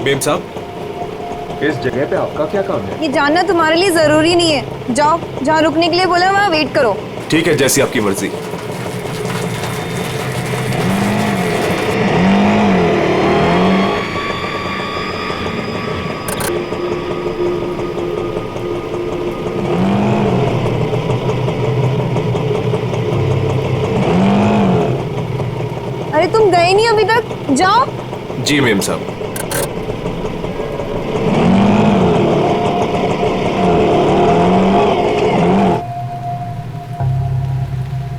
Ma'am साहब, इस जगह पे आपका क्या काम है? ये जानना तुम्हारे लिए जरूरी नहीं है। जाओ, जहाँ रुकने के लिए बोला वहाँ वेट करो। ठीक है, जैसी आपकी मर्जी। अरे तुम गए नहीं अभी तक, जाओ। जी मेम साहब।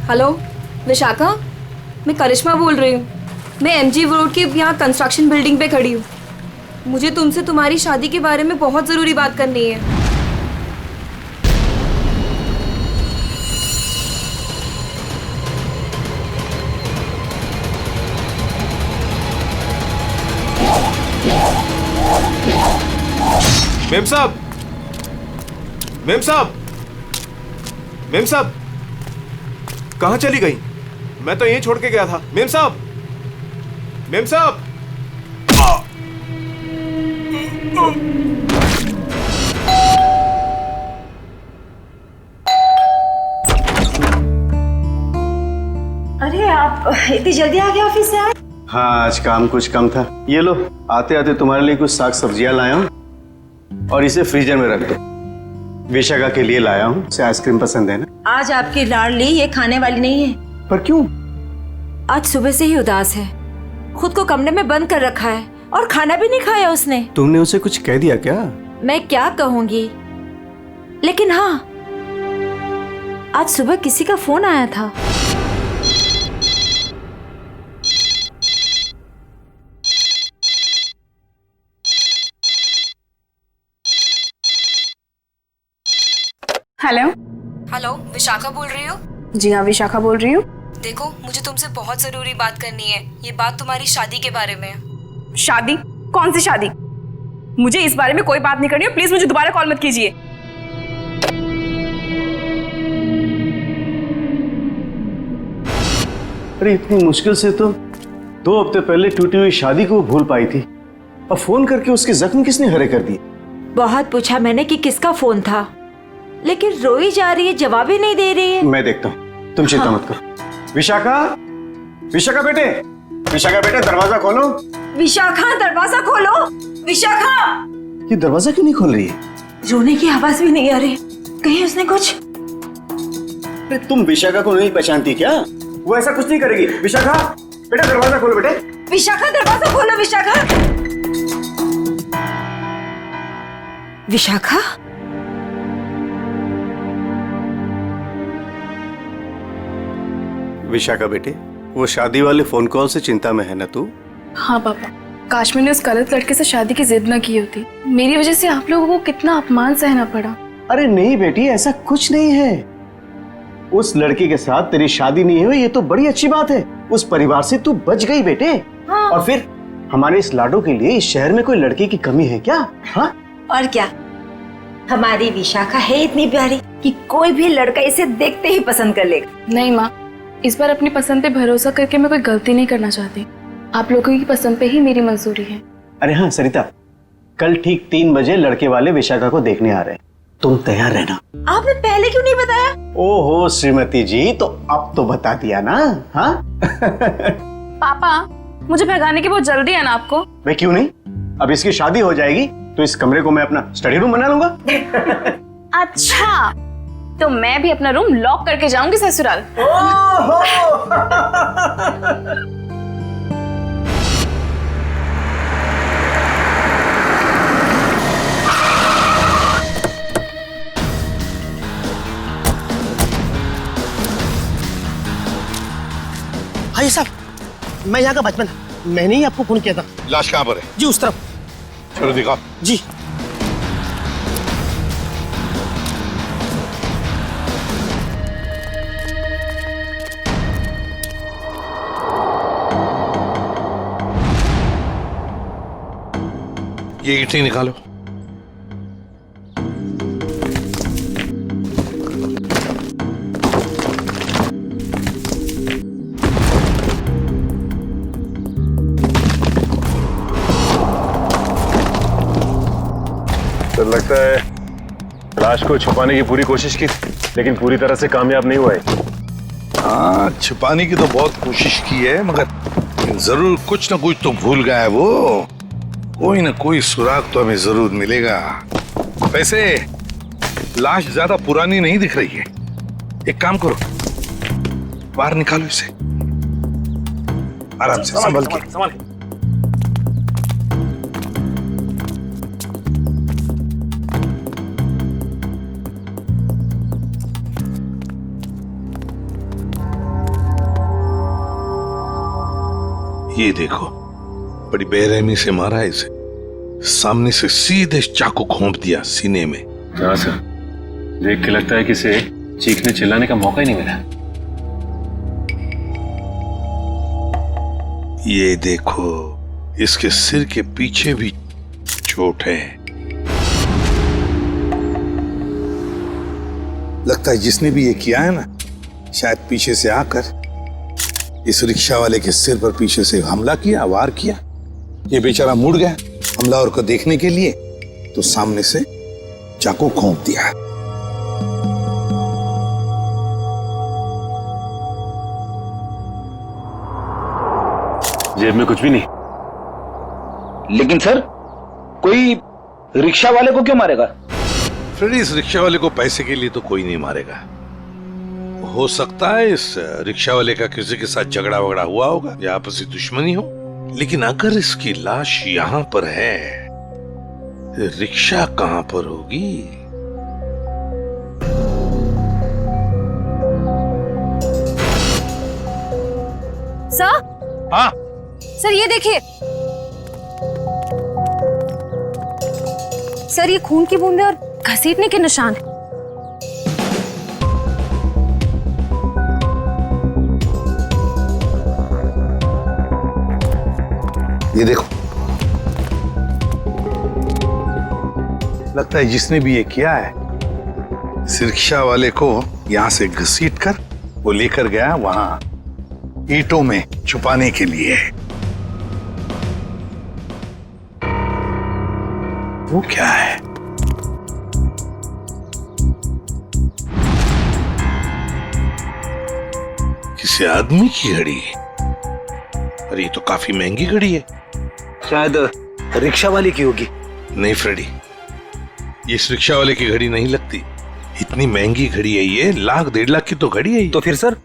हेलो विशाखा, मैं करिश्मा बोल रही हूँ। मैं एमजी रोड के यहाँ कंस्ट्रक्शन बिल्डिंग पे खड़ी हूँ। मुझे तुमसे तुम्हारी शादी के बारे में बहुत ज़रूरी बात करनी है। मेम साहब, मेम साहब, मेम साहब, कहाँ चली गई? मैं तो यहीं छोड़ के गया था। मेम साहब, मेम साहब। अरे आप इतनी जल्दी आ गए ऑफिस से? आज हाँ, आज काम कुछ कम था। ये लो, आते आते तुम्हारे लिए कुछ साग सब्जियां लाया हूँ और इसे फ्रीजर में रख दो। विशाखा के लिए लाया हूँ, उसे आइसक्रीम पसंद है ना? आज आपकी लाडली ये खाने वाली नहीं है। पर क्यों? आज सुबह से ही उदास है, खुद को कमरे में बंद कर रखा है और खाना भी नहीं खाया उसने। तुमने उसे कुछ कह दिया क्या? मैं क्या कहूँगी, लेकिन हाँ, आज सुबह किसी का फोन आया था। हेलो। हेलो, विशाखा बोल रही हो? जी हाँ, विशाखा बोल रही हूँ। देखो, मुझे तुमसे बहुत ज़रूरी बात करनी है। ये बात तुम्हारी शादी के बारे में है। शादी? कौन सी शादी? मुझे इस बारे में कोई बात नहीं करनी है। प्लीज मुझे दोबारा कॉल मत कीजिए। अरे इतनी मुश्किल से तो 2 हफ्ते पहले टूटी हुई शादी को भूल पाई थी, और फोन करके उसके जख्म किसने हरे कर दिए? बहुत पूछा मैंने कि किसका फोन था, लेकिन रोई जा रही है, जवाब ही नहीं दे रही है। मैं देखता हूँ, तुम चिंता मत करो। विशाखा, विशाखा बेटे, विशाखा बेटे, दरवाजा खोलो। विशाखा, दरवाजा खोलो। विशाखा! ये दरवाजा क्यों नहीं खोल रही है? रोने की आवाज भी नहीं आ रही। कहीं उसने कुछ? अरे तुम विशाखा को नहीं पहचानती क्या? वो ऐसा कुछ नहीं करेगी। विशाखा बेटा, दरवाजा खोलो बेटे। विशाखा, दरवाजा खोलो। विशाखा! विशाखा? विशाखा बेटे, वो शादी वाले फोन कॉल से चिंता में है ना तू? हाँ पापा, काश मैंने उस गलत लड़के से शादी की जिद न की होती। मेरी वजह से आप लोगों को कितना अपमान सहना पड़ा। अरे नहीं बेटी, ऐसा कुछ नहीं है। उस लड़के के साथ तेरी शादी नहीं हुई, ये तो बड़ी अच्छी बात है। उस परिवार से तू बच गई बेटे। हाँ। और फिर हमारे इस लाडो के लिए इस शहर में कोई लड़की की कमी है क्या? हाँ? और क्या, हमारी विशाखा है इतनी प्यारी कि कोई भी लड़का इसे देखते ही पसंद कर लेगा। नहीं माँ, इस बार अपनी पसंद पे भरोसा करके मैं कोई गलती नहीं करना चाहती। आप लोगों की पसंद पे ही मेरी मंजूरी है। अरे हाँ सरिता, कल ठीक 3 बजे लड़के वाले विशाखा को देखने आ रहे हैं, तुम तैयार रहना। आपने पहले क्यों नहीं बताया? ओहो श्रीमती जी, तो अब तो बता दिया ना। हाँ? पापा, मुझे भगाने की बहुत जल्दी है ना आपको? मैं क्यों नहीं, अब इसकी शादी हो जाएगी तो इस कमरे को मैं अपना स्टडी रूम बना लूंगा। अच्छा, तो मैं भी अपना रूम लॉक करके जाऊंगी ससुराल। भाई साहब, मैं यहाँ का बचपन, मैंने ही आपको फोन किया था। लाश कहाँ पर है? जी उस तरफ। चलो दिखा। जी। ये ईंटें निकालो। सर लगता है लाश को छुपाने की पूरी कोशिश की लेकिन पूरी तरह से कामयाब नहीं हुआ है। हाँ, छुपाने की तो बहुत कोशिश की है मगर जरूर कुछ ना कुछ तो भूल गया है वो। कोई ना कोई सुराग तो हमें जरूर मिलेगा। वैसे लाश ज्यादा पुरानी नहीं दिख रही है। एक काम करो, बाहर निकालो इसे आराम से, संभल के। ये देखो, बड़ी बेरहमी से मारा है इसे। सामने से सीधे चाकू घोंप दिया सीने में। हाँ सर, देख के लगता है कि इसे चीखने चिल्लाने का मौका ही नहीं मिला। ये देखो, इसके सिर के पीछे भी चोट है। लगता है जिसने भी ये किया है ना, शायद पीछे से आकर इस रिक्शा वाले के सिर पर पीछे से हमला किया, वार किया। ये बेचारा मुड़ गया हमलावर को देखने के लिए, तो सामने से चाकू घोंप दिया। जेब में कुछ भी नहीं। लेकिन सर, कोई रिक्शा वाले को क्यों मारेगा? फ्रेडी, इस रिक्शा वाले को पैसे के लिए तो कोई नहीं मारेगा। हो सकता है इस रिक्शा वाले का किसी के साथ झगड़ा वगड़ा हुआ होगा या आपसी दुश्मनी हो, लेकिन अगर इसकी लाश यहाँ पर है, रिक्शा कहाँ पर होगी? सर, हाँ सर ये देखिए सर, ये खून की बूंदें और घसीटने के निशान हैं। ये देखो, लगता है जिसने भी ये किया है, इस रिक्शा वाले को यहां से घसीट कर वो लेकर गया वहां ईंटों में छुपाने के लिए। वो क्या है? किसी आदमी की घड़ी? अरे ये तो काफी महंगी घड़ी है। शायद रिक्शा वाले की होगी। नहीं फ्रेडी, ये इस रिक्शा वाले की घड़ी नहीं लगती। इतनी महंगी घड़ी है ये, 1,00,000-1,50,000 की तो घड़ी है ये। तो फिर सर,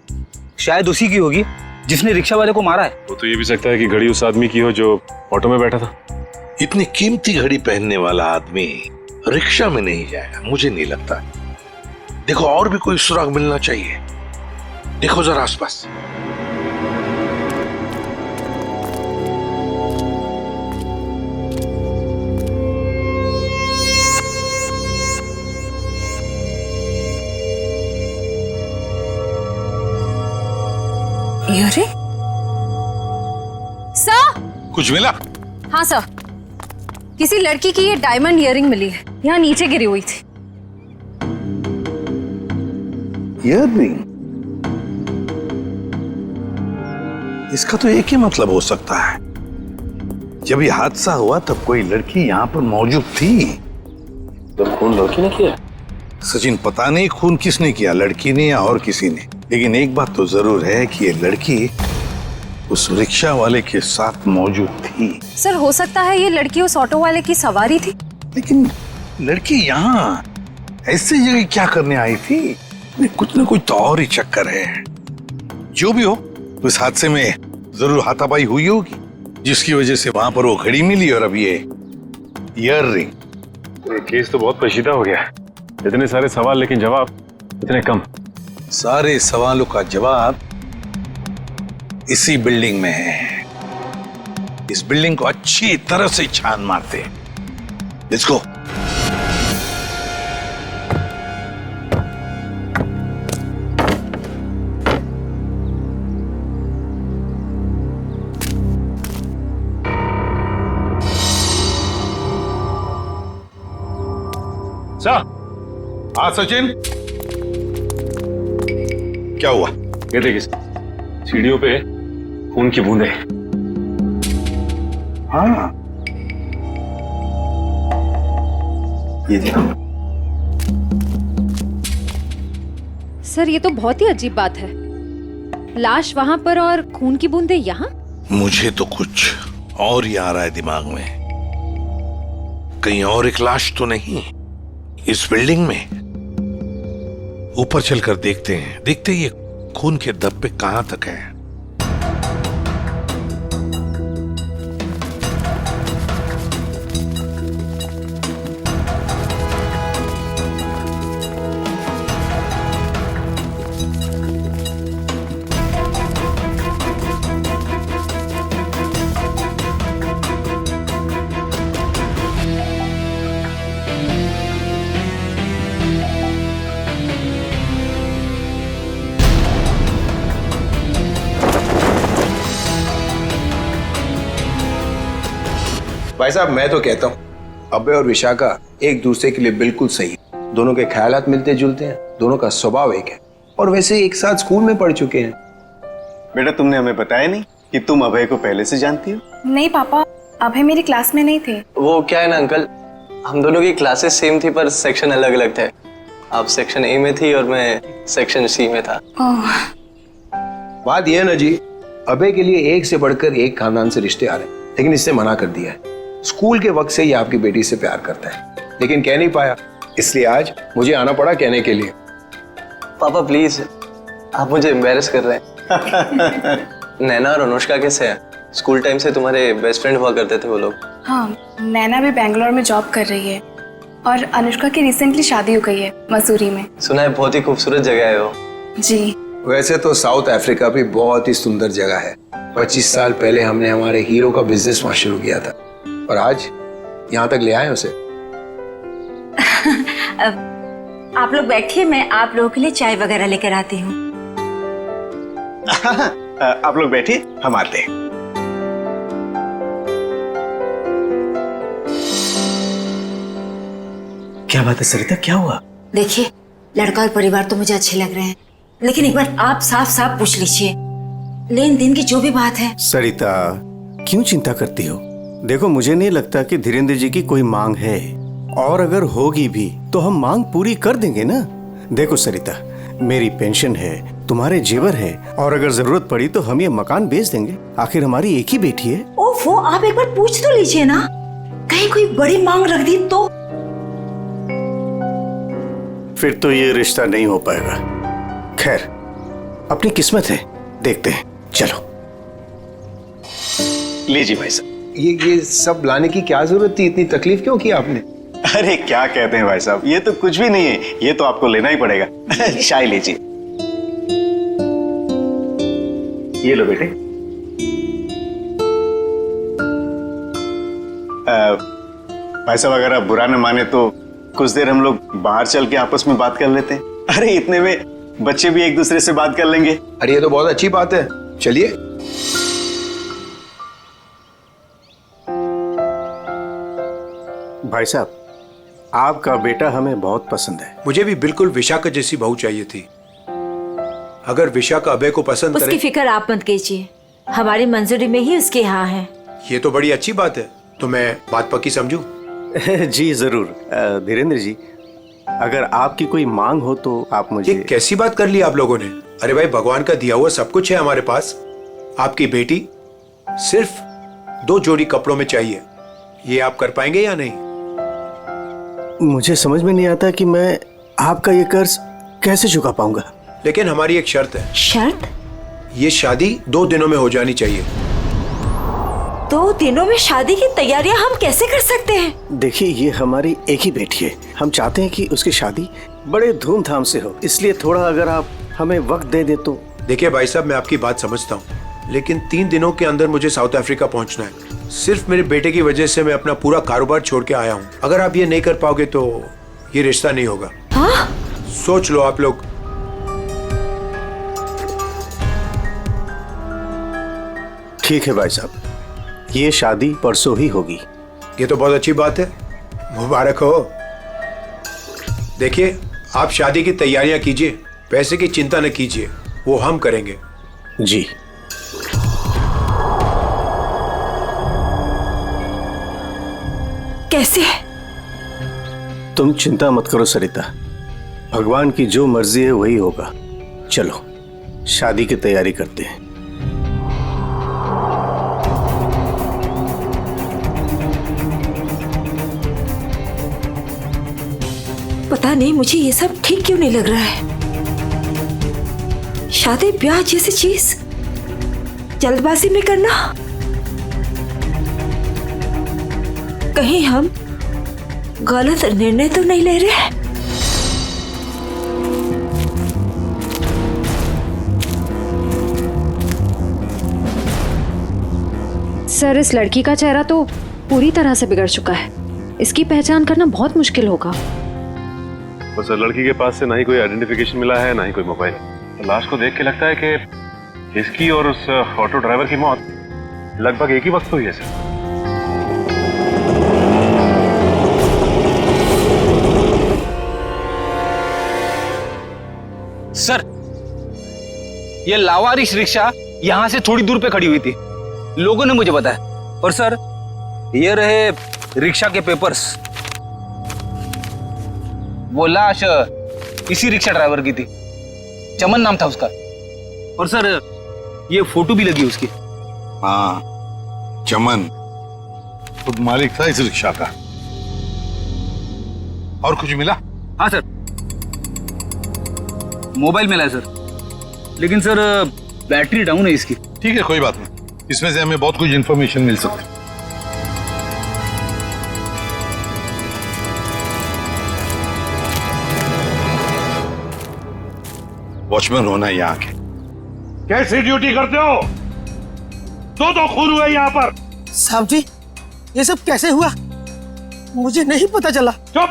शायद उसी की होगी जिसने रिक्शा वाले को मारा है। वो तो ये भी सकता है कि घड़ी उस आदमी की हो जो ऑटो में बैठा था। इतनी कीमती घड़ी पहनने वाला आदमी रिक्शा में नहीं जाएगा, मुझे नहीं लगता। देखो, और भी कोई सुराग मिलना चाहिए। देखो जरा आसपास। अरे सर, कुछ मिला? हाँ सर, किसी लड़की की ये डायमंड इयररिंग मिली है, यहाँ नीचे गिरी हुई थी। इयररिंग? इसका तो एक ही मतलब हो सकता है, जब ये हादसा हुआ तब कोई लड़की यहाँ पर मौजूद थी। तो खून लड़की ने किया? सचिन, पता नहीं खून किसने किया, लड़की ने या और किसी ने, लेकिन एक बात तो जरूर है कि ये लड़की उस रिक्शा वाले के साथ मौजूद थी। सर, हो सकता है ये लड़की उस ऑटो वाले की सवारी थी। लेकिन लड़की यहाँ ऐसी जगह क्या करने आई थी? कुछ ना कुछ तो और ही चक्कर है। जो भी हो, उस हादसे में जरूर हाथापाई हुई होगी, जिसकी वजह से वहां पर वो घड़ी मिली और अब ये ईयररिंग। ये केस तो बहुत पेचीदा हो गया। इतने सारे सवाल लेकिन जवाब इतने कम। सारे सवालों का जवाब इसी बिल्डिंग में है। इस बिल्डिंग को अच्छी तरह से छान मारते हैं। Let's go. हाँ सचिन, क्या हुआ? ये देखिए, सीढ़ियों पे खून की बूंदें। हाँ, ये देखो। सर ये तो बहुत ही अजीब बात है, लाश वहां पर और खून की बूंदें यहाँ। मुझे तो कुछ और ही आ रहा है दिमाग में। कहीं और एक लाश तो नहीं इस बिल्डिंग में? ऊपर चलकर देखते हैं, देखते ये खून के धब्बे कहां तक है। भाई साहब मैं तो कहता हूँ अभय और विशाखा एक दूसरे के लिए बिल्कुल सही है। दोनों के ख्यालात मिलते जुलते हैं, दोनों का स्वभाव एक है और वैसे एक साथ स्कूल में पढ़ चुके हैं। बेटा तुमने हमें बताया नहीं कि तुम अभय को पहले से जानती हो? नहीं पापा, अभय मेरी क्लास में नहीं थे। वो क्या है ना अंकल, हम दोनों की क्लासेस सेम थी पर सेक्शन अलग अलग थे। आप सेक्शन ए में थी और मैं सेक्शन सी में था। बात यह है ना जी, अभय के लिए एक से बढ़कर एक खानदान से रिश्ते आ रहे हैं, लेकिन इससे मना कर दिया है। स्कूल के वक्त से ही आपकी बेटी से प्यार करता है, लेकिन कह नहीं पाया, इसलिए आज मुझे आना पड़ा कहने के लिए। पापा प्लीज, आप मुझे एम्बैरेस कर रहे हैं। नैना और अनुष्का कैसे हैं? स्कूल टाइम से तुम्हारे बेस्ट फ्रेंड हुआ करते थे वो लोग। हाँ, नैना भी बैंगलोर में जॉब कर रही है और अनुष्का की रिसेंटली शादी हो गई है मसूरी में। सुना है बहुत ही खूबसूरत जगह है वो। जी। वैसे तो साउथ अफ्रीका भी बहुत ही सुंदर जगह है। 25 साल पहले हमने हमारे हीरो का बिजनेस वहां शुरू किया था और आज यहाँ तक ले आए उसे। आप लोग बैठिए, मैं आप लोगों के लिए चाय वगैरह लेकर आती हूँ। आप लोग बैठिए, हम आते हैं। क्या बात है सरिता, क्या हुआ? देखिए, लड़का और परिवार तो मुझे अच्छे लग रहे हैं, लेकिन एक बार आप साफ साफ पूछ लीजिए, लेन देन की जो भी बात है। सरिता क्यों चिंता करती हो? देखो मुझे नहीं लगता कि धीरेन्द्र जी की कोई मांग है, और अगर होगी भी तो हम मांग पूरी कर देंगे ना। देखो सरिता, मेरी पेंशन है, तुम्हारे जेवर है, और अगर जरूरत पड़ी तो हम ये मकान बेच देंगे। आखिर हमारी एक ही बेटी है। ओफो, आप एक बार पूछ तो लीजिए ना, कहीं कोई बड़ी मांग रख दी तो। फिर तो ये रिश्ता नहीं हो पाएगा। खैर, अपनी किस्मत है, देखते हैं। चलो लीजिए भाई साहब। ये सब लाने की क्या जरूरत थी? इतनी तकलीफ क्यों की आपने? अरे क्या कहते हैं भाई साहब, ये तो कुछ भी नहीं है, ये तो आपको लेना ही पड़ेगा। चाय लीजिए। ये लो बेटे। भाई साहब अगर आप बुरा न माने तो कुछ देर हम लोग बाहर चल के आपस में बात कर लेते हैं। अरे इतने में बच्चे भी एक दूसरे से बात कर लेंगे। अरे ये तो बहुत अच्छी बात है, चलिए। भाई साहब, आपका बेटा हमें बहुत पसंद है। मुझे भी बिल्कुल विशाखा जैसी बहू चाहिए थी। अगर विशाखा अभय को पसंद करे। उसकी फिक्र आप मत कीजिए, हमारी मंजूरी में ही उसके यहाँ है। ये तो बड़ी अच्छी बात है, तो मैं बात पक्की समझूं? जी जरूर। धीरेन्द्र जी, अगर आपकी कोई मांग हो तो आप मुझे। ये कैसी बात कर ली आप लोगों ने? अरे भाई, भगवान का दिया हुआ सब कुछ है हमारे पास। आपकी बेटी सिर्फ 2 जोड़ी कपड़ों में चाहिए, ये आप कर पाएंगे या नहीं? मुझे समझ में नहीं आता कि मैं आपका ये कर्ज कैसे चुका पाऊंगा। लेकिन हमारी एक शर्त है। शर्त? ये शादी 2 दिनों में हो जानी चाहिए। 2 दिनों में शादी की तैयारियां हम कैसे कर सकते हैं? देखिए, ये हमारी एक ही बेटी है, हम चाहते हैं कि उसकी शादी बड़े धूमधाम से हो, इसलिए थोड़ा अगर आप हमें वक्त दे दे तो। देखिए भाई साहब, मैं आपकी बात समझता हूँ, लेकिन 3 दिनों के अंदर मुझे साउथ अफ्रीका पहुंचना है। सिर्फ मेरे बेटे की वजह से मैं अपना पूरा कारोबार छोड़ के आया हूँ। अगर आप ये नहीं कर पाओगे तो ये रिश्ता नहीं होगा। हाँ? सोच लो आप लोग। ठीक है भाई साहब, ये शादी परसों ही होगी। ये तो बहुत अच्छी बात है, मुबारक हो। देखिए, आप शादी की तैयारियां कीजिए, पैसे की चिंता न कीजिए, वो हम करेंगे। जी। कैसे? तुम चिंता मत करो सरिता, भगवान की जो मर्जी है वही होगा। चलो शादी की तैयारी करते हैं। पता नहीं मुझे ये सब ठीक क्यों नहीं लग रहा है। शादी ब्याह जैसी चीज जल्दबाजी में करना, कहीं हम गलत निर्णय तो नहीं ले रहे। सर, इस लड़की का चेहरा तो पूरी तरह से बिगड़ चुका है। इसकी पहचान करना बहुत मुश्किल होगा। तो सर, लड़की के पास से ना ही कोई आइडेंटिफिकेशन मिला है, ना ही कोई मोबाइल। तो लाश को देख के लगता है कि इसकी और उस ऑटो ड्राइवर की मौत लगभग एक ही वक्त हुई है सर। सर, ये लावारिश रिक्शा यहां से थोड़ी दूर पे खड़ी हुई थी, लोगों ने मुझे बताया। और सर, ये रहे रिक्शा के पेपर्स। वो लाश इसी रिक्शा ड्राइवर की थी, चमन नाम था उसका। और सर, ये फोटो भी लगी उसकी। हाँ, चमन खुद मालिक था इस रिक्शा का। और कुछ मिला? हाँ सर, मोबाइल मिला है सर, लेकिन सर बैटरी डाउन है इसकी। ठीक है, कोई बात नहीं, इसमें से हमें बहुत कुछ इंफॉर्मेशन मिल सकती है। वॉचमैन होना यहाँ के कैसी ड्यूटी करते हो? दो खून हुए यहाँ पर। साहब जी, ये सब कैसे हुआ? मुझे नहीं पता चला। चुप,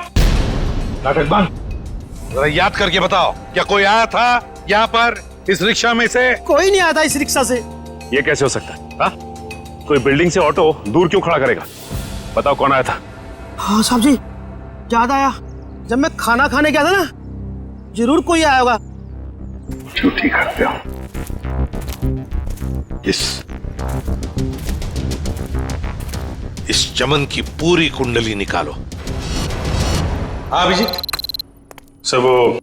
नाटक बंद। जरा याद करके बताओ, क्या कोई आया था यहाँ पर इस रिक्शा में से? कोई नहीं आता इस रिक्शा से। ये कैसे हो सकता है? हाँ? कोई बिल्डिंग से ऑटो दूर क्यों खड़ा करेगा? बताओ कौन आया था? हाँ साहब जी, याद आया, जब मैं खाना खाने गया था ना, जरूर कोई आया होगा। झूठी करते हो। इस चमन की पूरी कुंडली निकालो। हाँ अभिजीत। सर, वो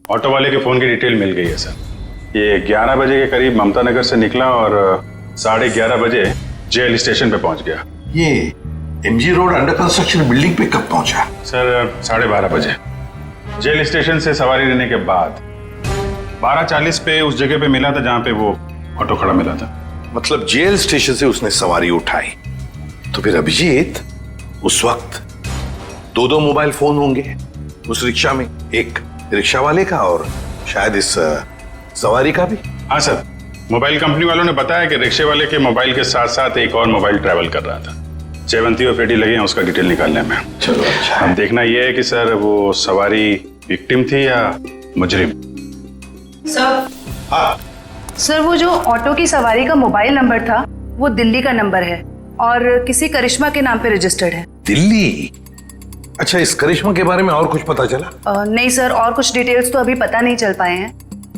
ऑटो वाले के फोन की डिटेल मिल गई है सर। ये 11 बजे के करीब ममता नगर से निकला और 11:30 बजे जेल स्टेशन पे पहुंच गया। ये MG road under construction building पे कब पहुंचा? सर, 12:30 बजे जेल स्टेशन से सवारी लेने के बाद 12:40 पे उस जगह पे मिला था जहां पे वो ऑटो खड़ा मिला था। मतलब जेल स्टेशन से उसने सवारी उठाई, तो फिर अभिजीत उस वक्त दो मोबाइल फोन होंगे उस रिक्शा में, एक रिक्शा वाले का और शायद इस सवारी का भी। हाँ सर, मोबाइल कंपनी वालों ने बताया कि रिक्शे वाले के मोबाइल के साथ साथ एक और मोबाइल ट्रैवल कर रहा था। जयवंती और पेटी लगे हैं उसका डिटेल निकालने में। चलो अच्छा। अब देखना यह है कि सर वो सवारी विक्टिम थी या मुजरिम। सर, हाँ सर, वो जो ऑटो की सवारी का मोबाइल नंबर था वो दिल्ली का नंबर है और किसी करिश्मा के नाम पे रजिस्टर्ड है। दिल्ली? अच्छा, इस करिश्मा के बारे में और कुछ पता चला? नहीं सर, और कुछ डिटेल्स तो अभी पता नहीं चल पाए हैं।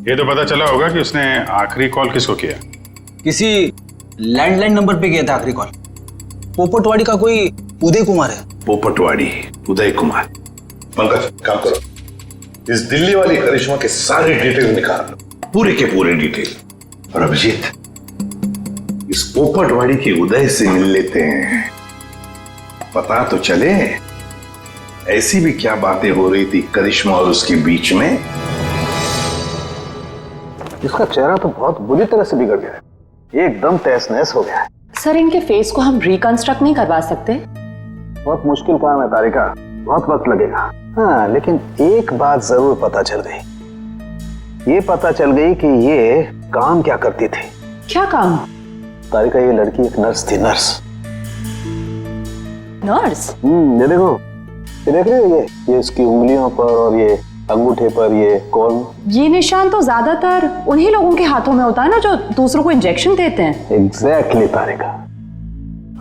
ये तो पता चला होगा कि उसने आखिरी कॉल किसको किया। किसी लैंडलाइन नंबर पे किया था आखिरी कॉल। पोपटवाड़ी का कोई उदय कुमार है। पोपटवाड़ी, उदय कुमार। पंकज, काम करो, इस दिल्ली वाली करिश्मा के सारे डिटेल निकाल लो, पूरे के पूरे डिटेल। और अभिजीत, इस पोपटवाड़ी के उदय से मिल लेते हैं, पता तो चले ऐसी भी क्या बातें हो रही थी करिश्मा और उसके बीच में। इसका चेहरा तो बहुत बुरी तरह से बिगड़ गया है, एकदम तहस नहस हो गया है। सर, इनके फेस को हम रिकंस्ट्रक्ट नहीं करवा सकते? बहुत मुश्किल काम है तारिका, बहुत वक्त लगेगा। हाँ, लेकिन एक बात जरूर पता चल गई। ये पता चल गई कि ये काम क्या करती थी। क्या काम? तारिका, ये लड़की एक नर्स थी। नर्स? ये देखो, ये देख रहे हो, ये इसकी उंगलियों पर और ये अंगूठे पर ये कॉल। ये निशान तो ज्यादातर उन्हीं लोगों के हाथों में होता है ना जो दूसरों को इंजेक्शन देते हैं। एग्जैक्टली तारिका।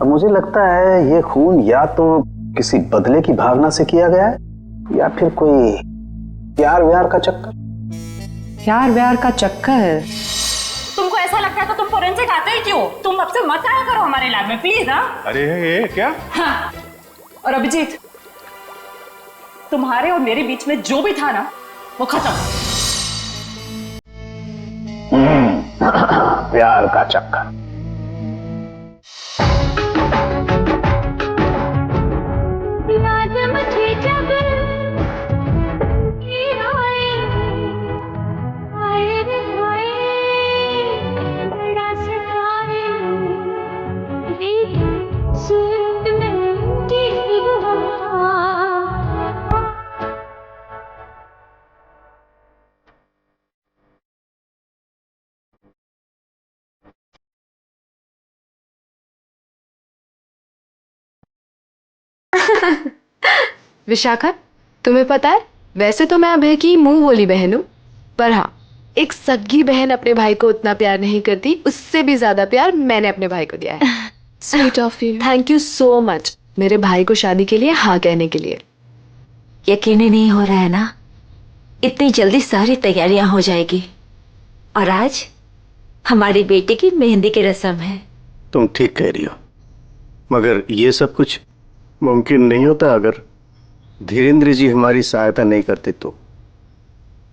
अब मुझे लगता है ये खून या तो किसी बदले की भावना से किया गया है या फिर कोई प्यार व्यार का चक्कर। प्यार व्यार का चक्कर? तुमको ऐसा लगता है तो तुम फोरेंसिक आते ही क्यों? तुम अब से मत आया करो हमारे लैब में प्लीज। हाँ, अरे ये क्या? हाँ, और अभिजीत, तुम्हारे और मेरे बीच में जो भी था ना वो खत्म। प्यार का चक्कर। विशाखा, तुम्हें पता है वैसे तो मैं अभय की मुंह बोली बहन हूँ, पर हाँ, एक सगी बहन अपने भाई को उतना प्यार नहीं करती, उससे भी ज्यादा प्यार मैंने अपने भाई को दिया है। Sweet of you. Thank you so much मेरे भाई को शादी के लिए हाँ कहने के लिए। यकीन ही नहीं हो रहा है ना, इतनी जल्दी सारी तैयारियां हो जाएगी। और आज हमारी बेटी की मेहंदी की रस्म है। तुम ठीक कह रही हो, मगर ये सब कुछ मुमकिन नहीं होता अगर धीरेन्द्र जी हमारी सहायता नहीं करते तो।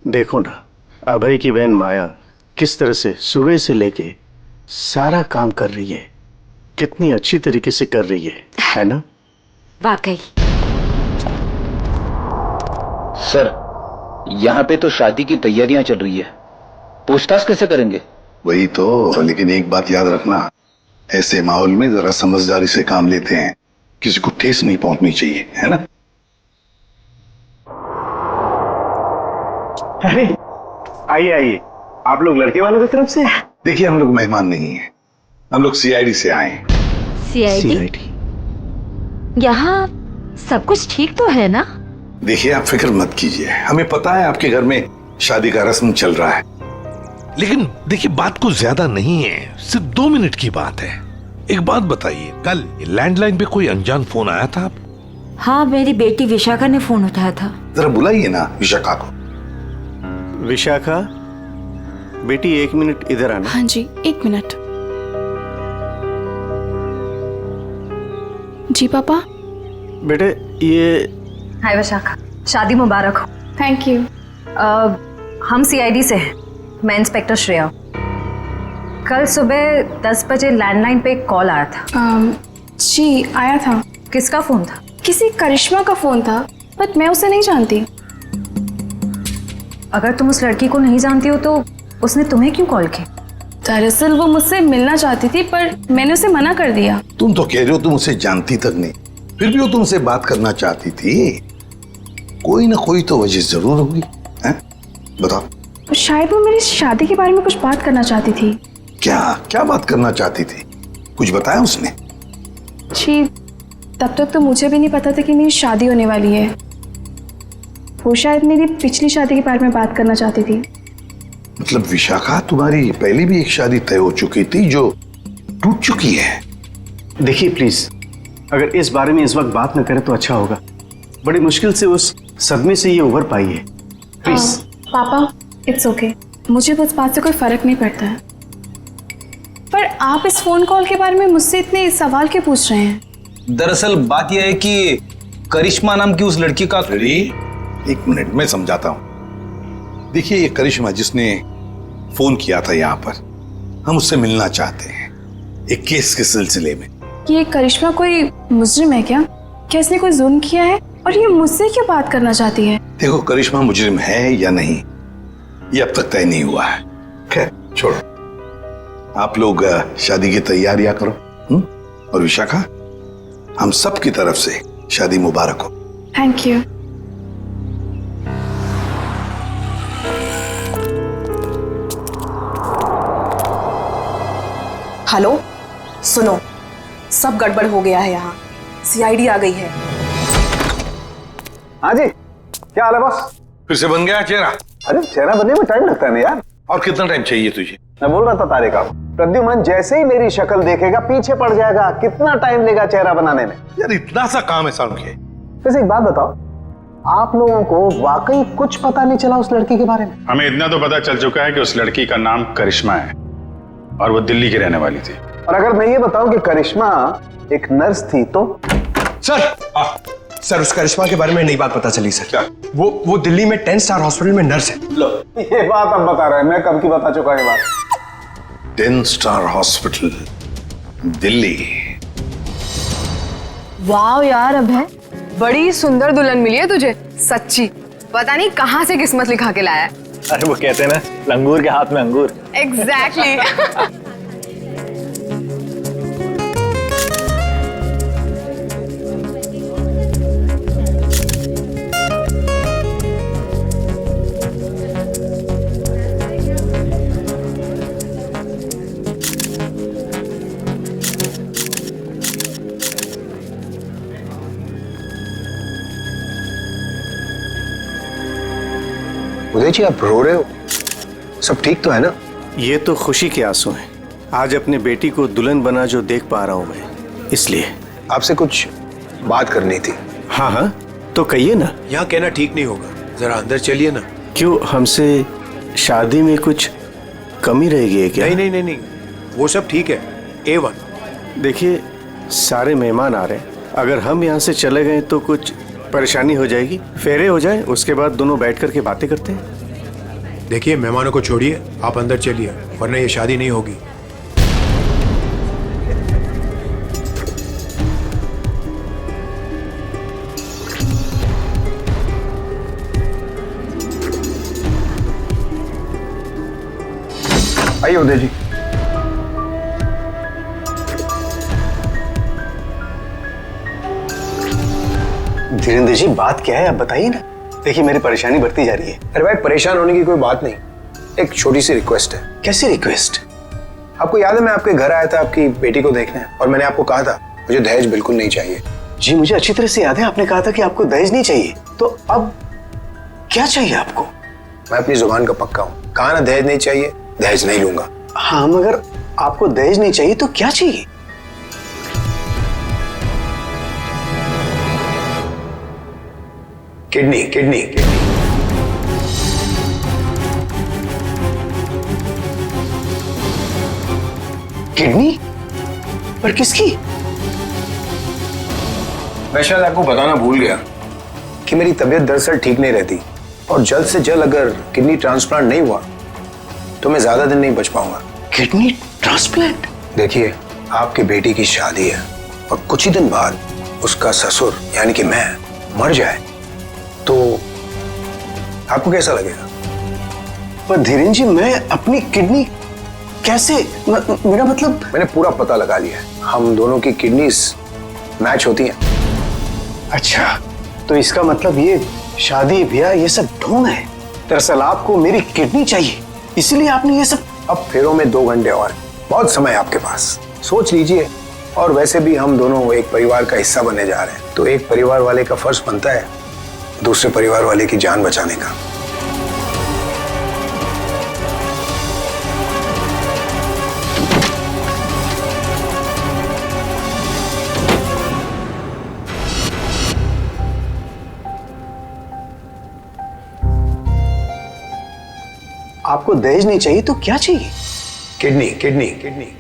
देखो ना, अभय की बहन माया किस तरह से सुबह से लेके सारा काम कर रही है, कितनी अच्छी तरीके से कर रही है ना? वाकई। सर, यहाँ पे तो शादी की तैयारियां चल रही है, पूछताछ कैसे करेंगे? वही तो, लेकिन एक बात याद रखना, ऐसे माहौल में जरा समझदारी से काम लेते हैं, किसी को ठेस नहीं पहुंचनी चाहिए, है ना? अरे आइए आइए, आप लोग लड़के वालों की तरफ से? देखिए, हम लोग मेहमान नहीं हैं, हम लोग सीआईडी से आए हैं। सीआईडी? यहाँ सब कुछ ठीक तो है ना? देखिए, आप फिक्र मत कीजिए, हमें पता है आपके घर में शादी का रस्म चल रहा है, लेकिन देखिए बात कुछ ज्यादा नहीं है, सिर्फ 2 मिनट की बात है। एक बात बताइए, कल लैंडलाइन पे कोई अनजान फोन आया था आपको? हाँ, मेरी बेटी विशाखा ने फोन उठाया था। जरा बुलाइए ना विशाखा को। विशाखा बेटी, 1 मिनट इधर आना। हाँ जी, 1 मिनट। जी पापा। बेटे ये। हाय विशाखा, शादी मुबारक हो। Thank you. हम सीआईडी से हैं, मैं इंस्पेक्टर श्रेया। कल सुबह 10 बजे लैंडलाइन पे एक कॉल आया था। जी आया था। किसका फोन था? किसी करिश्मा का फोन था, बट मैं उसे नहीं जानती। अगर तुम उस लड़की को नहीं जानती हो तो उसने तुम्हें क्यों कॉल की? दरअसल वो मुझसे मिलना चाहती थी, पर मैंने उसे मना कर दिया। तुम तो कह रहे हो तुम उसे जानती तक नहीं, फिर भी वो तुमसे बात करना चाहती थी। कोई ना कोई तो वजह जरूर होगी, हैं? बताओ। शायद वो मेरी शादी के बारे में कुछ बात करना चाहती थी। क्या क्या बात करना चाहती थी? कुछ बताया उसने? जी, तब तक तो मुझे भी नहीं पता था कि मेरी शादी होने वाली है। वो शायद मेरी पिछली शादी के बारे में बात करना चाहती थी। मतलब विशाखा, तुम्हारी पहले भी एक शादी तय हो चुकी थी जो टूट चुकी है। देखिए प्लीज, अगर इस बारे में इस वक्त बात न करें तो अच्छा होगा। बड़ी मुश्किल से उस सदमे से ये उभर पाई है। प्लीज। पापा, इट्स ओके, मुझे उस बात से कोई फर्क नहीं पड़ता है। पर आप इस फोन कॉल के बारे में मुझसे इतने सवाल क्यों पूछ रहे हैं? दरअसल बात यह है कि करिश्मा नाम की उस लड़की का। एक मिनट, मैं समझाता हूं। देखिए, ये करिश्मा जिसने फोन किया था यहाँ पर, हम उससे मिलना चाहते हैं एक केस के सिलसिले में। ये करिश्मा कोई मुजरिम है क्या? क्या इसने कोई जुल्म किया है और ये मुझसे क्यों बात करना चाहती है? देखो, करिश्मा मुजरिम है या नहीं ये अब तक तय नहीं हुआ है। खैर छोड़ो, आप लोग शादी की तैयारियां करो। और विशाखा, हम सब की तरफ से शादी मुबारक हो। Thank you. हेलो, सुनो, सब गड़बड़ हो गया है यहाँ। सीआईडी आ गई है। हाँ जी, क्या हाल है बॉस? फिर से बन गया चेहरा? अरे चेहरा बनने में टाइम लगता है ना यार। और कितना टाइम चाहिए तुझे? मैं बोल रहा था तारे का, प्रद्युमन जैसे ही मेरी शक्ल देखेगा पीछे पड़ जाएगा। कितना टाइम लेगा चेहरा बनाने में? यार इतना सा काम है सारुण के। वैसे एक बात बताओ, आप लोगों को वाकई कुछ पता नहीं चला उस लड़की के बारे में? हमें इतना तो पता चल चुका है कि उस लड़की का नाम करिश्मा है और वो दिल्ली की रहने वाली थी। और अगर मैं ये बताऊं कि करिश्मा एक नर्स थी तो? सर, सर उस करिश्मा के बारे में नई बात पता चली सर। क्या? वो दिल्ली में 10 स्टार हॉस्पिटल में नर्स है। लो, ये बात अब बता रहे हैं, मैं कब की बता चुका ये बात। 10 स्टार हॉस्पिटल दिल्ली। वाह यार अभय, बड़ी सुंदर दुल्हन मिली है तुझे, सच्ची। पता नहीं कहाँ से किस्मत लिखा के लाया है। अरे वो कहते हैं ना, लंगूर के हाथ में अंगूर। एग्जैक्टली। उदय जी आप रो रहे हो, सब ठीक तो है ना? ये तो खुशी के आंसू हैं। आज अपनी बेटी को दुल्हन बना जो देख पा रहा हूं मैं, इसलिए। आपसे कुछ बात करनी थी। हाँ हाँ, तो कहिए ना। यहाँ कहना ठीक नहीं होगा, जरा अंदर चलिए ना। क्यों, हमसे शादी में कुछ कमी रहेगी है क्या? नहीं, वो सब ठीक है, A1। देखिए, सारे मेहमान आ रहे हैं, अगर हम यहाँ से चले गए तो कुछ परेशानी हो जाएगी। फेरे हो जाए, उसके बाद दोनों बैठ करके बातें करते हैं। देखिए, मेहमानों को छोड़िए, आप अंदर चलिए, वरना ये शादी नहीं होगी। आइए उदय जी। धीरेन्द्र जी, बात क्या है आप बताइए ना। देखिए, मेरी परेशानी बढ़ती जा रही है। अरे भाई, परेशान होने की कोई बात नहीं, एक छोटी सी रिक्वेस्ट है। कैसी रिक्वेस्ट? आपको याद है मैं आपके घर आया था आपकी बेटी को देखने, और मैंने आपको कहा था मुझे दहेज बिल्कुल नहीं चाहिए। जी मुझे अच्छी तरह से याद है, आपने कहा था कि आपको दहेज नहीं चाहिए। तो अब क्या चाहिए आपको? मैं अपनी जुबान का पक्का हूँ, कहा ना दहेज नहीं चाहिए, दहेज नहीं लूंगा। हाँ, मगर आपको दहेज नहीं चाहिए तो क्या चाहिए? किडनी। किडनी? पर किसकी? मैं शायद आपको बताना भूल गया कि मेरी तबीयत दरअसल ठीक नहीं रहती, और जल्द से जल्द अगर किडनी ट्रांसप्लांट नहीं हुआ तो मैं ज्यादा दिन नहीं बच पाऊंगा। Kidney transplant? देखिए, आपकी बेटी की शादी है और कुछ ही दिन बाद उसका ससुर यानी कि मैं मर जाए तो आपको कैसा लगेगा? पर धीरेन्द्र जी, मैं अपनी किडनी कैसे, मेरा मतलब। मैंने पूरा पता लगा लिया है, हम दोनों की किडनीज मैच होती हैं। अच्छा, तो इसका मतलब ये शादी ब्याह ये सब ढोंग है। दरअसल आपको मेरी किडनी चाहिए, इसलिए आपने ये सब। अब फेरों में 2 घंटे और, बहुत समय आपके पास, सोच लीजिए। और वैसे भी हम दोनों एक परिवार का हिस्सा बनने जा रहे हैं, तो एक परिवार वाले का फर्ज बनता है दूसरे परिवार वाले की जान बचाने का। आपको दहेज नहीं चाहिए तो क्या चाहिए? किडनी।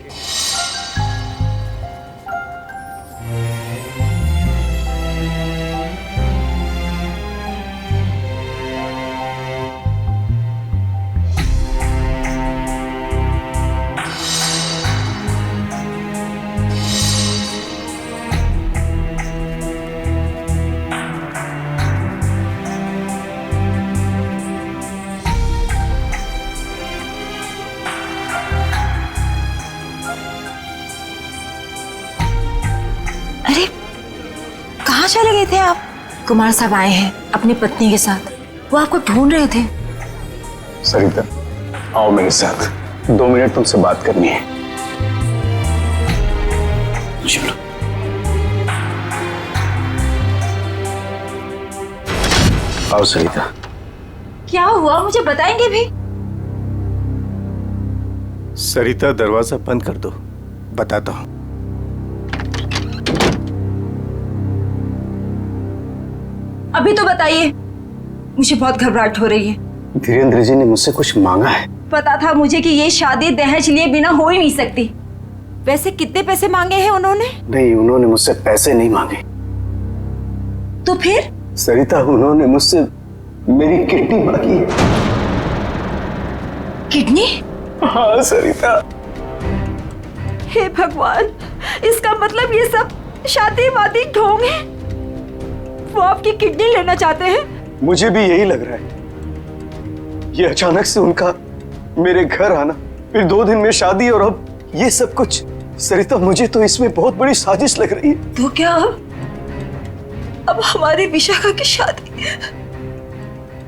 कहाँ चले गए थे आप? कुमार साहब आए हैं अपनी पत्नी के साथ, वो आपको ढूंढ रहे थे। सरिता, आओ मेरे साथ, 2 मिनट तुमसे बात करनी है। चलो। आओ सरिता। क्या हुआ, मुझे बताएंगे भी? सरिता, दरवाजा बंद कर दो, बताता हूं। अभी तो बताइए, मुझे बहुत घबराहट हो रही है। धीरेन्द्र जी ने मुझसे कुछ मांगा है। पता था मुझे कि ये शादी दहेज लिए बिना हो ही नहीं सकती। वैसे कितने पैसे मांगे हैं उन्होंने? नहीं, उन्होंने मुझसे पैसे नहीं मांगे। तो फिर? सरिता, उन्होंने मुझसे मेरी किडनी मांगी है। किडनी? हाँ सरिता। हे भगवान, इसका मतलब ये सब शादी वादी ढोंग है। वो आपकी किडनी लेना चाहते हैं? मुझे भी यही लग रहा है। ये अचानक से उनका मेरे घर आना, फिर 2 दिन में शादी और अब ये सब कुछ। सरिता, मुझे तो इसमें बहुत बड़ी साजिश लग रही है। तो क्या अब हमारी विशाखा की शादी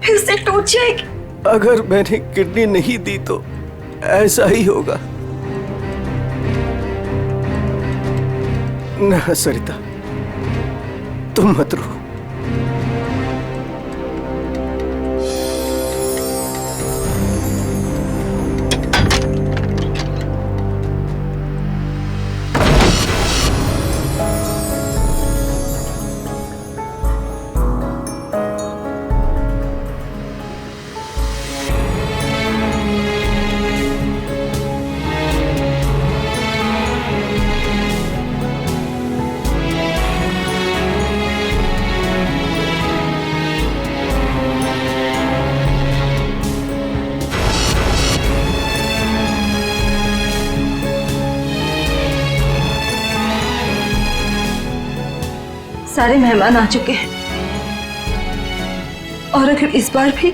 फिर से टूट जाएगी? अगर मैंने किडनी नहीं दी तो ऐसा ही होगा। ना सरिता, तुम मत रो। सारे मेहमान आ चुके हैं और अगर इस बार भी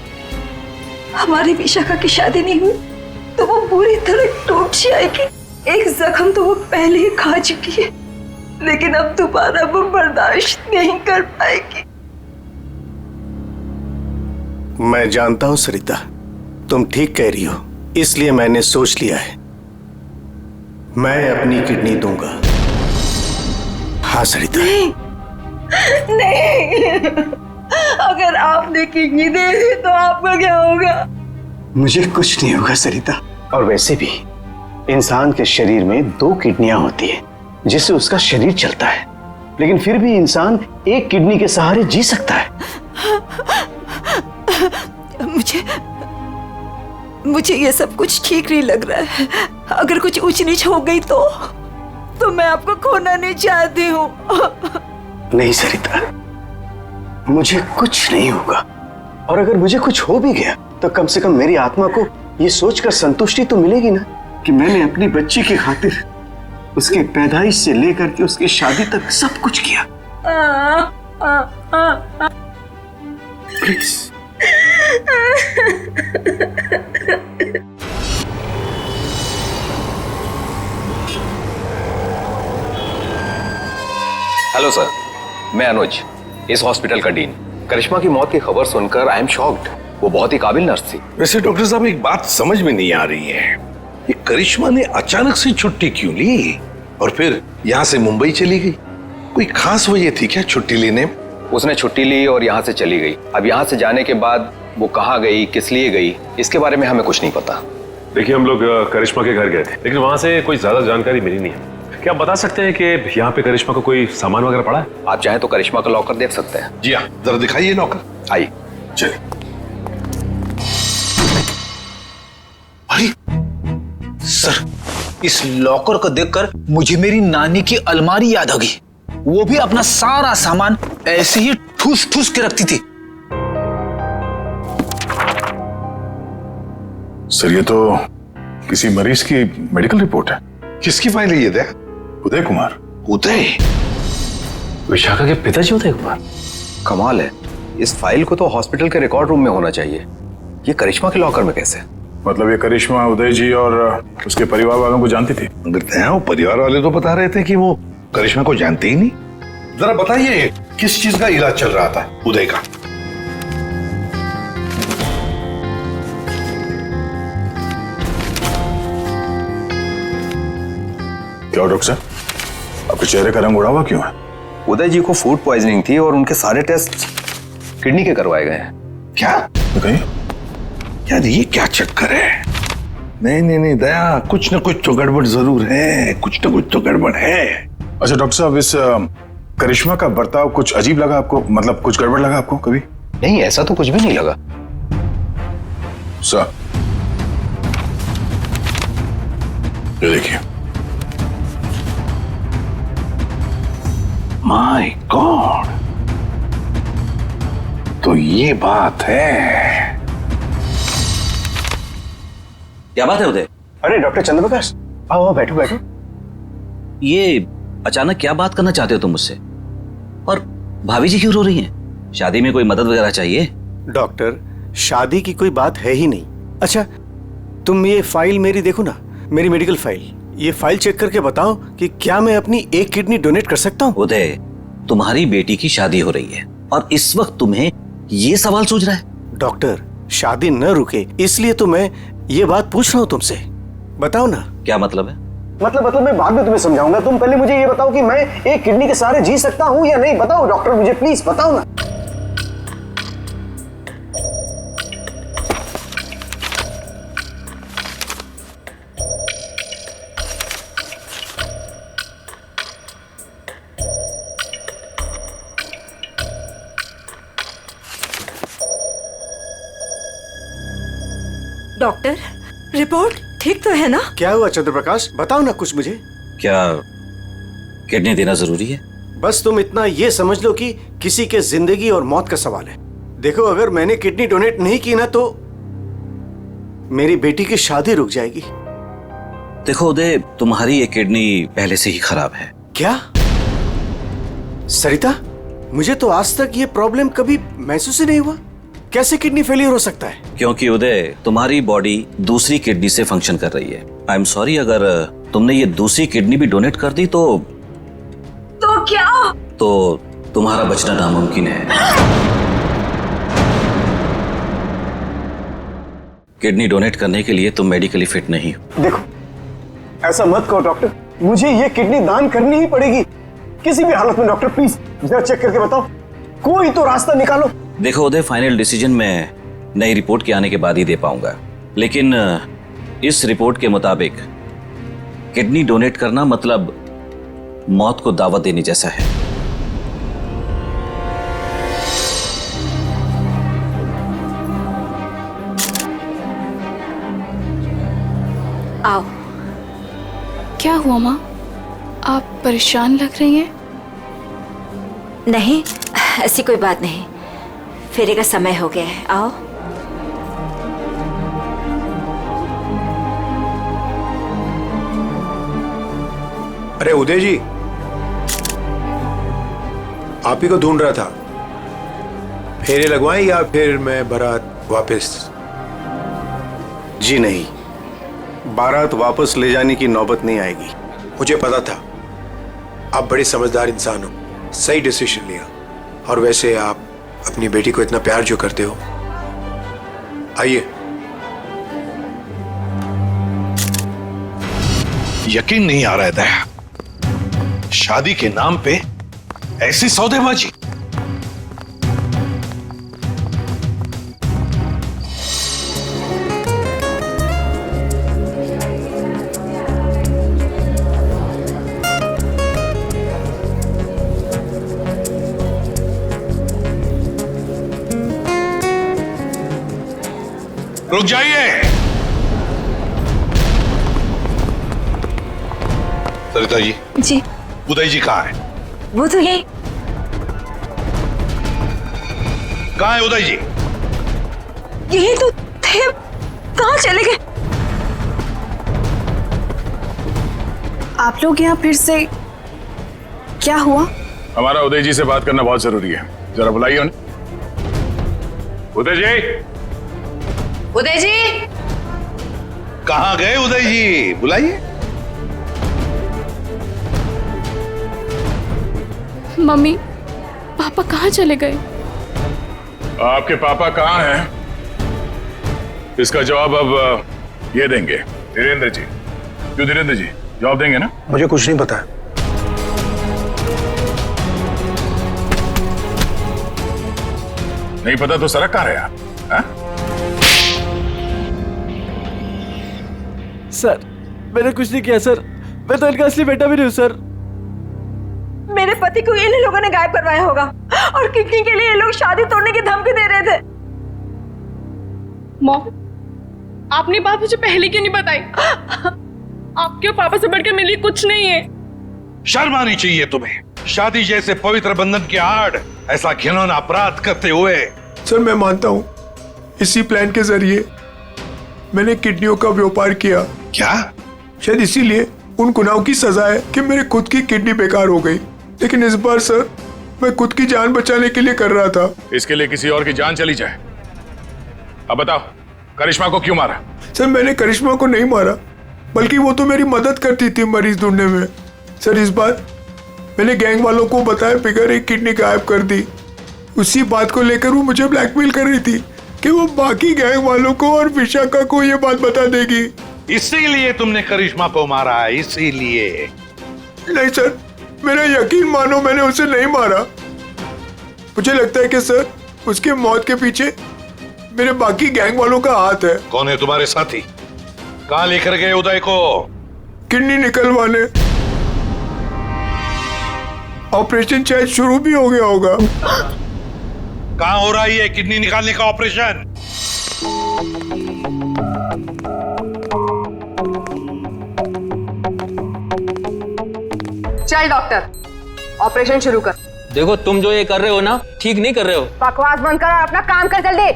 हमारी विशाखा की शादी नहीं हुई तो वो पूरी तरह टूट जाएगी। एक जख्म तो वो पहले ही खा चुकी है, लेकिन अब दोबारा वो बर्दाश्त नहीं कर पाएगी। मैं जानता हूं सरिता, तुम ठीक कह रही हो, इसलिए मैंने सोच लिया है, मैं अपनी किडनी दूंगा। हाँ सरिता। नहीं, अगर आपने किडनी दे दी तो आपका क्या होगा? मुझे कुछ नहीं होगा सरिता। और वैसे भी इंसान के शरीर में 2 किडनियां होती है जिससे उसका शरीर चलता है, लेकिन फिर भी इंसान एक किडनी के सहारे जी सकता है। मुझे ये सब कुछ ठीक नहीं लग रहा है। अगर कुछ ऊंच नीच हो गई तो मैं आपको खोना नहीं चाहती हूँ। नहीं सरिता, मुझे कुछ नहीं होगा, और अगर मुझे कुछ हो भी गया तो कम से कम मेरी आत्मा को ये सोचकर संतुष्टि तो मिलेगी ना कि मैंने अपनी बच्ची की खातिर उसके पैदाइश से लेकर के उसकी शादी तक सब कुछ किया। प्लीज। हेलो सर, मैं अनुज, इस हॉस्पिटल का डीन। करिश्मा की मौत की खबर सुनकर आई एम शॉक्ड। वो बहुत ही काबिल नर्स थी। वैसे डॉक्टर साहब, एक बात समझ में नहीं आ रही है, ये करिश्मा ने अचानक से छुट्टी क्यों ली और फिर यहाँ से मुंबई चली गई? कोई खास वजह थी क्या छुट्टी लेने? उसने छुट्टी ली और यहाँ से चली गई। अब यहाँ से जाने के बाद वो कहाँ गई, किस लिए गई, इसके बारे में हमें कुछ नहीं पता। देखिए, हम लोग करिश्मा के घर गए थे, लेकिन वहां से कोई ज्यादा जानकारी मिली नहीं है। क्या आप बता सकते हैं कि यहाँ पे करिश्मा को कोई सामान वगैरह पड़ा है? आप चाहें तो करिश्मा का लॉकर देख सकते हैं। जी हाँ, जरा दिखाइए लॉकर। आइए। चलिए। अरे सर, इस लॉकर को देखकर मुझे मेरी नानी की अलमारी याद आ गई। वो भी अपना सारा सामान ऐसे ही ठूस ठूस के रखती थी। सर, ये तो किसी मरीज की मेडिकल रिपोर्ट है। किसकी फाइल है ये? दे उदय कुमार। उदय? विशाखा के पिताजी उदय कुमार? कमाल है, इस फाइल को तो हॉस्पिटल के रिकॉर्ड रूम में होना चाहिए। ये करिश्मा के लॉकर में कैसे? मतलब ये करिश्मा उदय जी और उसके परिवार वालों को जानती थी? वो परिवार वाले तो बता रहे थे कि वो करिश्मा को जानते ही नहीं। जरा बताइए, किस चीज का इलाज चल रहा था उदय का? क्या डॉक्टर साहब, आपके चेहरे का रंग उड़ा हुआ क्यों है? उदय जी को फूड पॉइजनिंग थी और उनके सारे टेस्ट किडनी के करवाए गए हैं। क्या? बताइए। यार ये क्या चक्कर है? नहीं नहीं नहीं दया, कुछ ना कुछ तो गड़बड़ जरूर है, कुछ ना कुछ तो गड़बड़ है। अच्छा डॉक्टर साहब, इस करिश्मा का बर्ताव कुछ अजीब लगा आपको? मतलब कुछ गड़बड़ लगा आपको कभी? नहीं, ऐसा तो कुछ भी नहीं लगा। सर, ये देखिए। माय गॉड, तो ये बात है। क्या बात है उदय? अरे डॉक्टर चंद्रप्रकाश, आओ बैठो बैठो। ये अचानक क्या बात करना चाहते हो तुम मुझसे? और भाभी जी क्यों रो रही हैं? शादी में कोई मदद वगैरह चाहिए? डॉक्टर, शादी की कोई बात है ही नहीं। अच्छा, तुम ये फाइल मेरी देखो ना, मेरी मेडिकल फाइल। ये फाइल चेक करके बताओ कि क्या मैं अपनी एक किडनी डोनेट कर सकता हूँ? उदय, तुम्हारी बेटी की शादी हो रही है और इस वक्त तुम्हें ये सवाल सूझ रहा है? डॉक्टर, शादी न रुके इसलिए तो मैं ये बात पूछ रहा हूँ तुमसे। बताओ ना। क्या मतलब है? मतलब मैं बाद में तुम्हें समझाऊंगा। तुम पहले मुझे ये बताओ कि मैं एक किडनी के सहारे जी सकता हूँ या नहीं। बताओ डॉक्टर, मुझे प्लीज बताओ ना। डॉक्टर, रिपोर्ट ठीक तो है ना? क्या हुआ चंद्रप्रकाश, बताओ ना कुछ मुझे। क्या किडनी देना जरूरी है? बस तुम इतना ये समझ लो कि किसी के जिंदगी और मौत का सवाल है। देखो, अगर मैंने किडनी डोनेट नहीं की ना तो मेरी बेटी की शादी रुक जाएगी। देखो उदय, तुम्हारी ये किडनी पहले से ही खराब है। क्या सरिता, मुझे तो आज तक ये प्रॉब्लम कभी महसूस ही नहीं हुआ। कैसे किडनी फेलियर हो सकता है? क्योंकि उदय, तुम्हारी बॉडी दूसरी किडनी से फंक्शन कर रही है। आई एम सॉरी, अगर तुमने ये दूसरी किडनी भी डोनेट कर दी तो क्या? तो तुम्हारा बचना नामुमकिन है। किडनी डोनेट करने के लिए तुम मेडिकली फिट नहीं हो। देखो, ऐसा मत कहो डॉक्टर, मुझे ये किडनी दान करनी ही पड़ेगी किसी भी हालत में। डॉक्टर प्लीज जरा चेक करके बताओ, कोई तो रास्ता निकालो। देखो उदय, फाइनल डिसीजन मैं नई रिपोर्ट के आने के बाद ही दे पाऊंगा, लेकिन इस रिपोर्ट के मुताबिक किडनी डोनेट करना मतलब मौत को दावत देने जैसा है। आओ। क्या हुआ माँ, आप परेशान लग रही हैं? नहीं, ऐसी कोई बात नहीं। फेरे का समय हो गया है, आओ। अरे उदय जी, आप ही को ढूंढ रहा था। फेरे लगवाएं या फिर मैं बारात वापस? जी नहीं, बारात वापस ले जाने की नौबत नहीं आएगी। मुझे पता था, आप बड़े समझदार इंसान हो, सही डिसीजन लिया। और वैसे आप अपनी बेटी को इतना प्यार जो करते हो, आइए। यकीन नहीं आ रहा है दया, शादी के नाम पे ऐसी सौदेबाजी। रुक जाइए। सरिता जी। जी। उदय जी कहाँ है? वो तो यही। कहाँ है उदय जी? यही तो थे, कहाँ चले गए? आप लोग यहाँ फिर से, क्या हुआ? हमारा उदय जी से बात करना बहुत जरूरी है, जरा बुलाइए उन्हें। उदय जी। उदय जी। कहाँ गए उदय जी? बुलाइए। मम्मी, पापा कहाँ चले गए? आपके पापा कहाँ हैं? इसका जवाब अब ये देंगे धीरेन्द्र जी। क्यों धीरेन्द्र जी, जवाब देंगे ना? मुझे कुछ नहीं पता। नहीं पता तो सड़क कहाँ रहे आप? हाँ? सर, मैंने कुछ नहीं किया सर, मैं तो इनका असली बेटा भी नहीं हूँ सर। मेरे पति को इन लोगों ने गायब करवाया होगा और किडनी के लिए ये लोग शादी तोड़ने की धमकी दे रहे थे। मॉम, आपने बात मुझे पहले क्यों नहीं बताई? आपके और पापा से बढ़कर मेरे लिए कुछ नहीं है। शर्म आनी चाहिए तुम्हें। शादी जैसे पवित्र बंधन के आड़ ऐसा घिनौना अपराध करते हुए सर मैं मानता हूँ इसी प्लान के जरिए मैंने किडनियों का व्यापार किया। क्या? शायद इसीलिए उन गुनाहों की सजा है कि मेरी खुद की किडनी बेकार हो गई, लेकिन इस बार सर मैं खुद की जान बचाने के लिए कर रहा था। इसके लिए किसी और की जान चली जाए। अब बताओ, करिश्मा को क्यों मारा? सर मैंने करिश्मा को नहीं मारा, बल्कि वो तो मेरी मदद करती थी मरीज ढूंढने में। सर इस बार मैंने गैंग वालों को बताया बिगैर एक किडनी गायब कर दी। उसी बात को लेकर वो मुझे ब्लैकमेल कर रही थी कि वो बाकी गैंग वालों को और विशाखा को ये बात बता देगी। इसीलिए तुमने करिश्मा को मारा? इसीलिए? नहीं सर, मेरा यकीन मानो, मैंने उसे नहीं मारा। मुझे लगता है कि सर उसके मौत के पीछे मेरे बाकी गैंग वालों का हाथ है। कौन है तुम्हारे साथी? कहाँ लेकर गए उदय को? किडनी निकलवाने। ऑपरेशन शायद शुरू भी हो गया होगा। कहाँ हो रहा है ये किडनी निकालने का ऑपरेशन? चल डॉक्टर, ऑपरेशन शुरू कर। देखो तुम जो ये कर रहे हो ना, ठीक नहीं कर रहे हो। बकवास बंद कर और अपना काम कर जल्दी।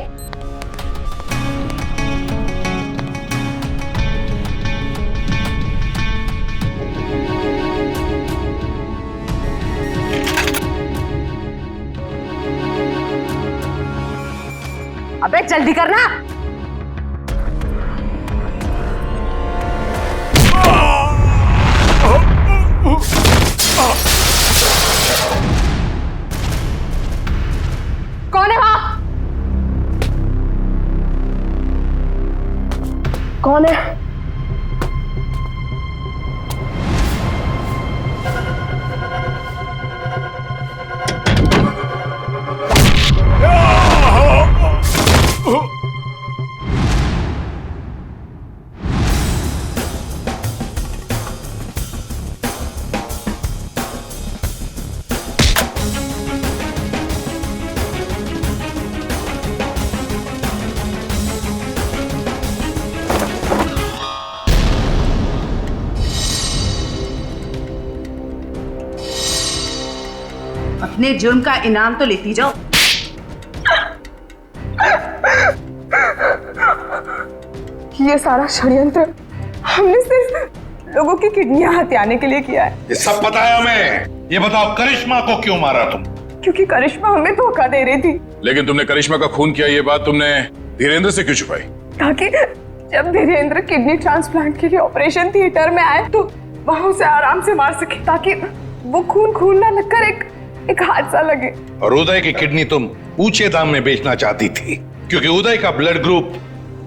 अबे जल्दी करना। कौन है वहां? कौन है? अपने जुर्म का इनाम तो लेती जाओ। ये सारा षड्यंत्र हमने सिर्फ लोगों की किडनियां हथियाने के लिए किया है। ये सब पता है हमें। ये बताओ, करिश्मा को क्यों मारा तुम? क्योंकि करिश्मा हमें धोखा दे रही थी। लेकिन तुमने करिश्मा का खून किया, ये बात तुमने धीरेन्द्र से क्यों छुपाई? ताकि जब धीरेन्द्र किडनी ट्रांसप्लांट के लिए ऑपरेशन थिएटर में आए तो वहां उसे आराम से मार सके, ताकि वो खून ना लगकर एक हादसा लगे। और उदय की किडनी तुम ऊंचे दाम में बेचना चाहती थी, क्योंकि उदय का blood group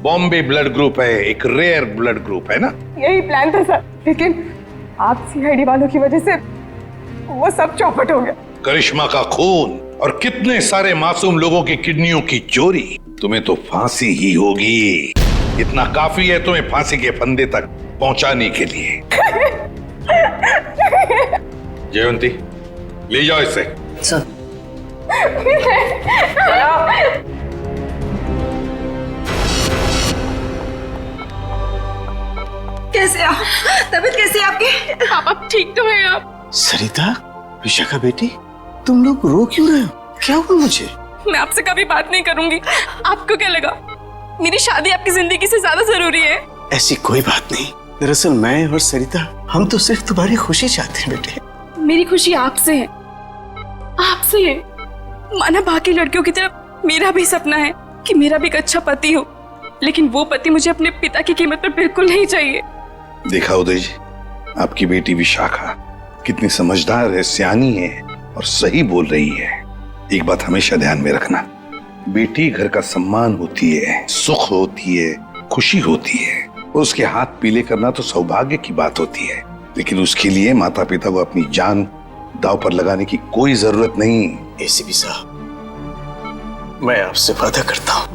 Bombay blood group है, एक रेयर ब्लड ग्रुप है ना? यही प्लान था सर, लेकिन आप सीआईडी वालों की वजह से वो सब चौपट हो गया। करिश्मा का खून और कितने सारे मासूम लोगों की किडनियों की चोरी, तुम्हें तो फांसी ही होगी। इतना काफी है तुम्हें फांसी के फंदे तक पहुंचाने के लिए। जयवंती, ले जाओ इसे। सर। कैसे आप? तबीयत कैसी है आपकी? पापा ठीक तो है आप? सरिता, विशाखा बेटी, तुम लोग रो क्यों रहे हो? क्या हुआ मुझे? मैं आपसे कभी बात नहीं करूंगी। आपको क्या लगा मेरी शादी आपकी जिंदगी से ज्यादा जरूरी है? ऐसी कोई बात नहीं। दरअसल मैं और सरिता, हम तो सिर्फ तुम्हारी खुशी चाहते हैं बेटे। मेरी खुशी आपसे है, आपसे है। माना बाकी लड़कियों की तरफ मेरा भी सपना है कि मेरा भी एक अच्छा पति हो, लेकिन वो पति मुझे अपने पिता की कीमत पर बिल्कुल नहीं चाहिए। देखा उदय जी, आपकी बेटी विशाखा कितनी समझदार है, सियानी है और सही बोल रही है। एक बात हमेशा ध्यान में रखना, बेटी घर का सम्मान होती है, सुख होती है, खुशी होती है। उसके हाथ पीले करना तो सौभाग्य की बात होती है, लेकिन उसके लिए माता पिता को अपनी जान दांव पर लगाने की कोई जरूरत नहीं। एसीपी साहब, मैं आपसे वादा करता हूं,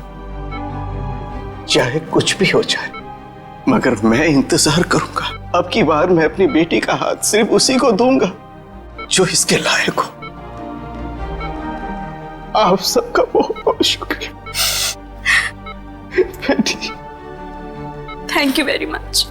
चाहे कुछ भी हो जाए, मगर मैं इंतजार करूंगा। अब की बार मैं अपनी बेटी का हाथ सिर्फ उसी को दूंगा जो इसके लायक हो। आप सबका बहुत बहुत शुक्रिया बेटी। Thank you very much.